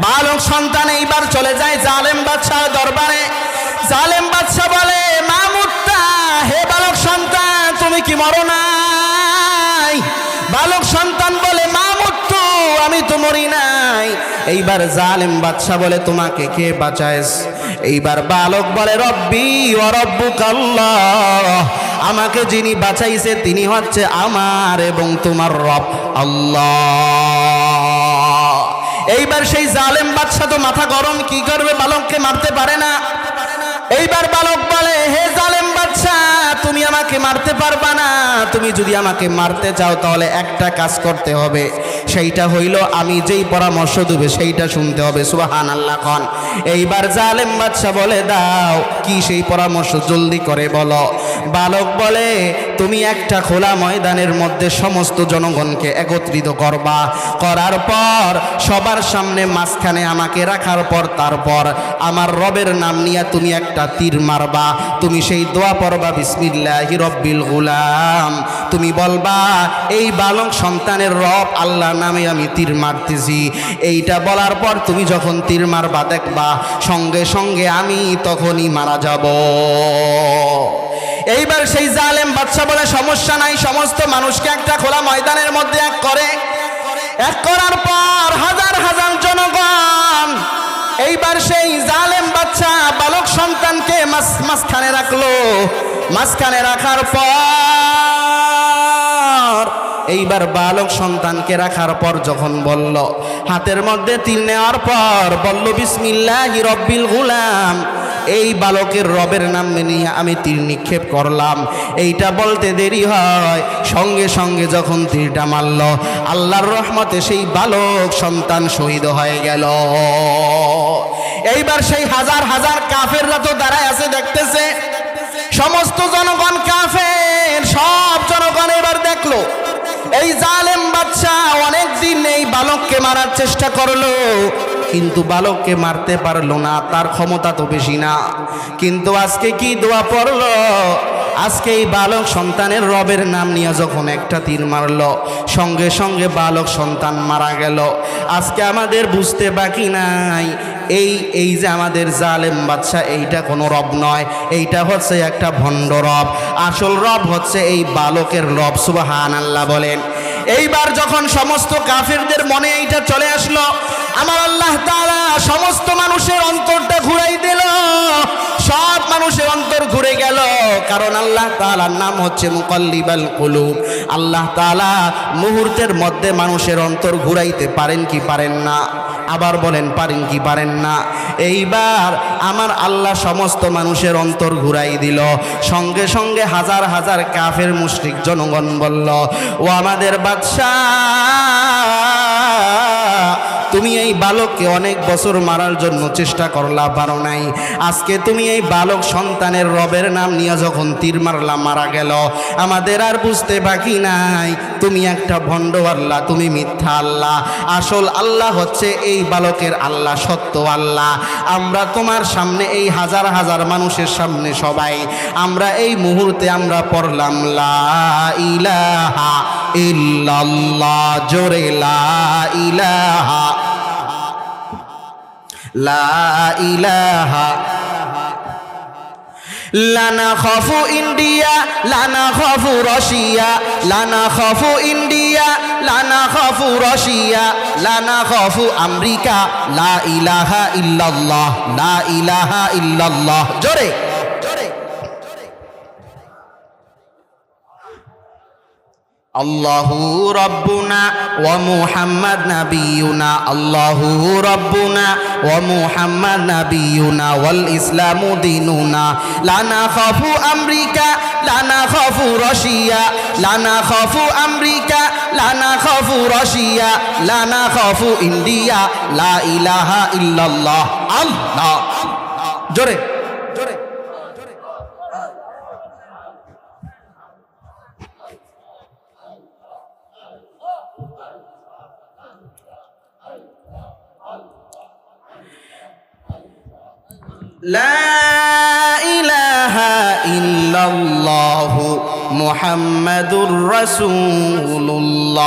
বালক সন্তান এইবার চলে যায় জালেম বাদশাহ দরবারে। জালেম বাদশাহ বলে, মা মুত্তা, হে বালক সন্তান, তুমি কি মরো নাই? বালক সন্তান বলে, মা মুত্তু, আমি তো মরি নাই। এইবার জালেম বাদশাহ বলে, তোমাকে কে বাঁচায়? এইবার বালক বলে, রব্বি ওয়া রব্বুকাল্লাহ, আমাকে যিনি বাঁচাইছে তিনি হচ্ছে আমার এবং তোমার রব আল্লাহ। এইবার সেই জালেম বাদশা তো মাথা গরম, কি করবে, বালককে মারতে পারে না। এইবার বালক বলে, হে জালেম বাদশা, তুমি আমাকে মারতে পারবা না। তুমি যদি আমাকে মারতে চাও তাহলে একটা কাজ করতে হবে, সেইটা হইল আমি যেই পরামর্শ দেবে সেইটা শুনতে হবে। সুবহানাল্লাহ খান। এইবার জালেম বাদশা বলে, দাও, কি সেই পরামর্শ, জলদি করে বলো। বালক বলে, তুমি একটা খোলা ময়দানের মধ্যে সমস্ত জনগণকে একত্রিত করবা, করার পর সবার সামনে মাঝখানে আমাকে রাখার পর তারপর আমার রবের নাম নিয়ে তুমি একটা তীর মারবা। তুমি সেই দোয়া পড়বা, বিসমিল্লাহি রব্বিল গুলাম। তুমি বলবা, এই বালক সন্তানের রব আল্লাহর নামে আমি তীর মারতেছি। এইটা বলার পর তুমি যখন তীর মারবা দেখবা সঙ্গে সঙ্গে আমি তখনই মারা যাব। এইবার সেই জালেম বাদশা বলে, সমস্যা নাই, সমস্ত মানুষকে একটা খোলা ময়দানের মধ্যে এক করে। এক করার পর হাজার হাজার জনগণ, এইবার সেই জালেম বাদশা বালক সন্তানকে মাঝখানে রাখলো। মাঝখানে রাখার পর এইবার বালক সন্তানকে রাখার পর যখন বলল, হাতের মধ্যে তীর নেওয়ার পর বলল, বিসমিল্লাহি রব্বিল গুলাম, এই বালকের রবের নাম নিয়ে আমি তীর নিক্ষেপ করলাম। এইটা বলতে দেরি হয়, সঙ্গে সঙ্গে যখন তীরটা মারল, আল্লাহর রহমতে সেই বালক সন্তান শহীদ হয়ে গেল। এইবার সেই হাজার হাজার কাফেররা তো দাঁড়ায় আছে, দেখতেছে। সমস্ত জনগণ কাফের, সব জনগণ এবার দেখলো এই জালেম বাদশা অনেক দিন এই বালককে মারার চেষ্টা করলো, কিন্তু বালককে মারতে পারলো না, তার ক্ষমতা তো বেশি না। কিন্তু আজকে কি দোয়া পড়লো, আজকে এই বালক সন্তানের রবের নাম নিয়ে যখন একটা তীর মারলো, সঙ্গে সঙ্গে বালক সন্তান মারা গেল। আজকে আমাদের বুঝতে বাকি নাই, এই যে আমাদের জালেম বাদশা, এইটা কোনো রব নয়, এইটা হচ্ছে একটা ভণ্ড রব। আসল রব হচ্ছে এই বালকের রব। সুবহানাল্লাহ বলেন। এইবার যখন সমস্ত কাফেরদের মনে এইটা চলে আসলো, আমার আল্লাহ তাআলা সমস্ত মানুষের অন্তরটা ঘুরাই দিল। সব মানুষের অন্তর ঘুরে গেল, কারণ আল্লাহ তাআলার নাম হচ্ছে মুকাল্লিবাল কুলুব। আল্লাহ তাআলা মুহূর্তের মধ্যে মানুষের অন্তর ঘুরাইতে পারেন কি পারেন না? আবার বলেন, পারেন কি পারেন না? এইবার আমার আল্লাহ সমস্ত মানুষের অন্তর ঘুরাই দিল। সঙ্গে সঙ্গে হাজার হাজার কাফের মুশরিক জনগণ বলল, ও আমাদের বাদশা, তুমি এই বালককে অনেক বছর মারার জন্য চেষ্টা করলা, পারো নাই। আজকে তুমি এই বালক সন্তানের রবের নাম নিয়ে যখন তীর মারলা, মারা গেল। আমাদের আর বুঝতে বাকি নাই, তুমি একটা ভণ্ড আল্লাহ, তুমি মিথ্যা আল্লাহ। আসল আল্লাহ হচ্ছে এই বালকের আল্লাহ, সত্য আল্লাহ। আমরা তোমার সামনে, এই হাজার হাজার মানুষের সামনে সবাই আমরা এই মুহূর্তে আমরা পড়লাম, লা ইলাহা ইল্লাল্লাহ, জোরে লা ইলাহা, লা ইলাহা। লানা খাফু ইন্ডিয়া, লানা খাফু রাশিয়া, লানা খাফু ইন্ডিয়া, লানা খাফু রাশিয়া, লানা খাফু আমেরিকা, লা ইলাহা ইল্লাল্লাহ, লা ইলাহা ইল্লাল্লাহ, জোরে। আল্লাহু রাব্বুনা ওয়া মুহাম্মাদ নাবিয়ুনা, আল্লাহু রাব্বুনা ওয়া মুহাম্মাদ নাবিয়ুনা, ওয়াল ইসলামু দীনুনা, লানা খাফু আমেরিকা, লানা খাফু রাশিয়া, লানা খাফু আমেরিকা, লানা খাফু রাশিয়া, লানা খাফু ইন্ডিয়া, লা ইলাহা ইল্লাল্লাহ, আল্লাহ, জোরে। লা ইলাহা ইল্লাল্লাহু মুহাম্মাদুর রাসূলুল্লাহ।